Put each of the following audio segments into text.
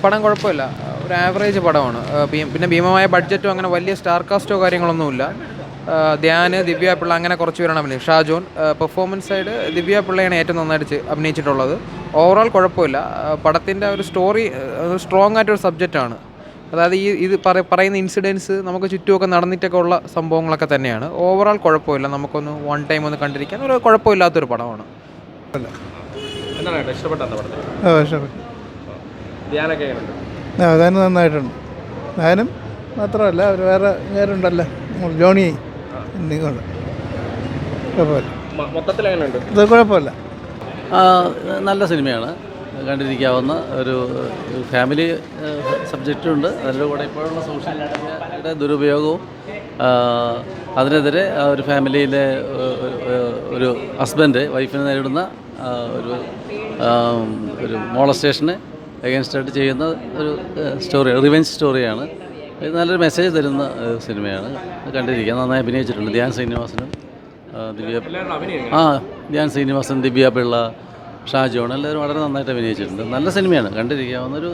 പടം കുഴപ്പമില്ല, ഒരു ആവറേജ് പടമാണ്. പിന്നെ ഭീമമായ ബഡ്ജറ്റോ അങ്ങനെ വലിയ സ്റ്റാർ കാസ്റ്റോ കാര്യങ്ങളൊന്നുമില്ല. ധ്യാന്, ദിവ്യ പിള്ള അങ്ങനെ കുറച്ച് പേരാണ് അഭിനയിച്ചത്. ഷാജോൻ പെർഫോമൻസ് സൈഡ് ദിവ്യ പിള്ളയാണ് ഏറ്റവും നന്നായിട്ട് അഭിനയിച്ചിട്ടുള്ളത്. ഓവറോൾ കുഴപ്പമില്ല. പടത്തിൻ്റെ ഒരു സ്റ്റോറി സ്ട്രോങ് ആയിട്ടൊരു സബ്ജക്റ്റാണ്. അതായത് ഇത് പറയുന്ന ഇൻസിഡൻസ് നമുക്ക് ചുറ്റുമൊക്കെ നടന്നിട്ടൊക്കെ ഉള്ള സംഭവങ്ങളൊക്കെ തന്നെയാണ്. ഓവറോൾ കുഴപ്പമില്ല, നമുക്കൊന്ന് വൺ ടൈം ഒന്ന് കണ്ടിരിക്കാൻ ഒരു കുഴപ്പമില്ലാത്തൊരു പടമാണ്. ധ്യാനം നന്നായിട്ടുണ്ട്. ധ്യാനം മാത്രമല്ല അവർ വേറെ പേരുണ്ടല്ലോ, ജോണി ഇത് കുഴപ്പമില്ല. നല്ല സിനിമയാണ്, കണ്ടിരിക്കാവുന്ന ഒരു ഫാമിലി സബ്ജക്റ്റുണ്ട്. അതിൻ്റെ കൂടെ ഇപ്പോഴുള്ള സോഷ്യൽ മീഡിയയുടെ ദുരുപയോഗവും അതിനെതിരെ ഒരു ഫാമിലിയിലെ ഒരു ഹസ്ബൻഡ് വൈഫിനെ നേരിടുന്ന ഒരു മോളസ്റ്റേഷന് എഗൻസ്റ്റായിട്ട് ചെയ്യുന്ന ഒരു സ്റ്റോറി, റിവെഞ്ച് സ്റ്റോറിയാണ്. ഇത് നല്ലൊരു മെസ്സേജ് തരുന്ന സിനിമയാണ്, കണ്ടിരിക്കാൻ. നന്നായി അഭിനയിച്ചിട്ടുണ്ട് ധ്യാൻ ശ്രീനിവാസനും ധ്യാൻ ശ്രീനിവാസൻ, ദിവ്യ പിള്ള, ഷാജോൺ എല്ലാവരും വളരെ നന്നായിട്ട് അഭിനയിച്ചിട്ടുണ്ട്. നല്ല സിനിമയാണ്, കണ്ടിരിക്കാവുന്നൊരു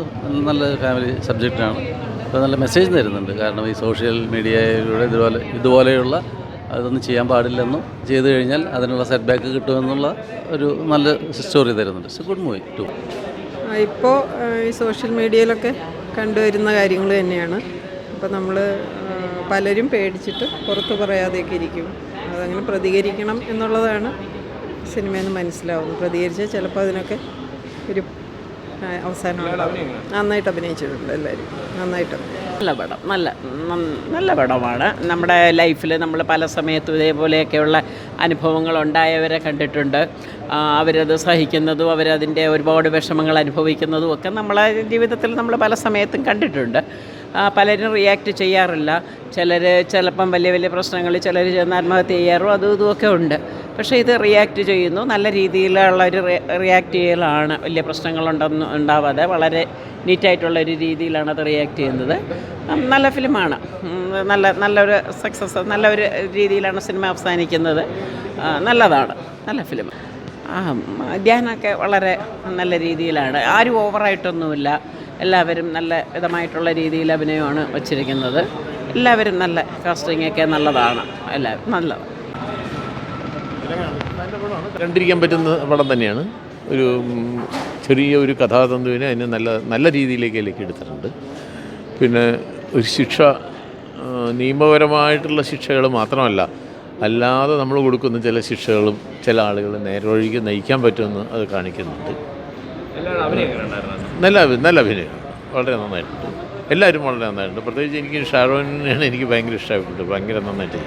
നല്ല ഫാമിലി സബ്ജക്റ്റാണ്. അപ്പോൾ നല്ല മെസ്സേജ് തരുന്നുണ്ട്. കാരണം ഈ സോഷ്യൽ മീഡിയയിലൂടെ ഇതുപോലെയുള്ള അതൊന്നും ചെയ്യാൻ പാടില്ലെന്നും ചെയ്തു കഴിഞ്ഞാൽ അതിനുള്ള സെറ്റ് ബാക്ക് കിട്ടുമെന്നുള്ള ഒരു നല്ല സ്റ്റോറി തരുന്നുണ്ട്. It's a good movie too. ഇപ്പോൾ ഈ സോഷ്യൽ മീഡിയയിലൊക്കെ കണ്ടുവരുന്ന കാര്യങ്ങൾ തന്നെയാണ്. അപ്പോൾ നമ്മൾ പലരും പേടിച്ചിട്ട് പുറത്ത് പറയാതെയൊക്കെ ഇരിക്കും. അതങ്ങനെ പ്രതികരിക്കണം എന്നുള്ളതാണ് സിനിമയെന്ന് മനസ്സിലാവുന്നത്. പ്രതികരിച്ചാൽ ചിലപ്പോൾ അതിനൊക്കെ ഒരു അവസാനം നന്നായിട്ട് അഭിനയിച്ചിട്ടുണ്ട്. എല്ലാവരും നന്നായിട്ട്. നല്ല പടം, നല്ല പടമാണ്. നമ്മുടെ ലൈഫിൽ നമ്മൾ പല സമയത്തും ഇതേപോലെയൊക്കെയുള്ള അനുഭവങ്ങൾ ഉണ്ടായവരെ കണ്ടിട്ടുണ്ട്. അവരത് സഹിക്കുന്നതും അവരതിൻ്റെ ഒരുപാട് വിഷമങ്ങൾ അനുഭവിക്കുന്നതും ഒക്കെ നമ്മളെ ജീവിതത്തിൽ നമ്മൾ പല സമയത്തും കണ്ടിട്ടുണ്ട്. പലരും റിയാക്ട് ചെയ്യാറില്ല. ചിലപ്പം വലിയ വലിയ പ്രശ്നങ്ങളിൽ ചിലർ ചെന്ന് ആത്മഹത്യ ചെയ്യാറും അതും ഇതുമൊക്കെ ഉണ്ട്. പക്ഷേ ഇത് റിയാക്ട് ചെയ്യുന്നു, നല്ല രീതിയിലുള്ളൊരു റിയാക്ട് ചെയ്യലാണ്. വലിയ പ്രശ്നങ്ങളുണ്ടെന്ന് ഉണ്ടാവാതെ വളരെ നീറ്റായിട്ടുള്ളൊരു രീതിയിലാണ് അത് റിയാക്ട് ചെയ്യുന്നത്. നല്ല ഫിലിമാണ്, നല്ലൊരു സക്സസ്, നല്ലൊരു രീതിയിലാണ് സിനിമ അവസാനിക്കുന്നത്. നല്ലതാണ്, നല്ല ഫിലിം. ധ്യാനമൊക്കെ വളരെ നല്ല രീതിയിലാണ്, ആരും ഓവറായിട്ടൊന്നുമില്ല. എല്ലാവരും നല്ല വിധമായിട്ടുള്ള രീതിയിൽ അഭിനയമാണ് വച്ചിരിക്കുന്നത്. എല്ലാവരും നല്ല കാസ്റ്റിങ്ങൊക്കെ നല്ലതാണ്, എല്ലാവരും നല്ലതാണ്. കണ്ടിരിക്കാൻ പറ്റുന്ന പടം തന്നെയാണ്. ഒരു ചെറിയ ഒരു കഥാതന്തുവിനെ അതിന് നല്ല രീതിയിലേക്ക് എടുത്തിട്ടുണ്ട്. പിന്നെ ഒരു ശിക്ഷ, നിയമപരമായിട്ടുള്ള ശിക്ഷകൾ മാത്രമല്ല, അല്ലാതെ നമ്മൾ കൊടുക്കുന്ന ചില ശിക്ഷകളും ചില ആളുകൾ നേർവഴിക്ക് നയിക്കാൻ പറ്റുമെന്ന് അത് കാണിക്കുന്നുണ്ട്. നല്ല അഭിനയം, വളരെ നന്നായിട്ടുണ്ട്. എല്ലാവരും വളരെ നന്നായിട്ടുണ്ട്. പ്രത്യേകിച്ച് എനിക്ക് ഷാരോണിനെയാണ് എനിക്ക് ഭയങ്കര ഇഷ്ടമായിട്ടുണ്ട്. ഭയങ്കര നന്നായിട്ട്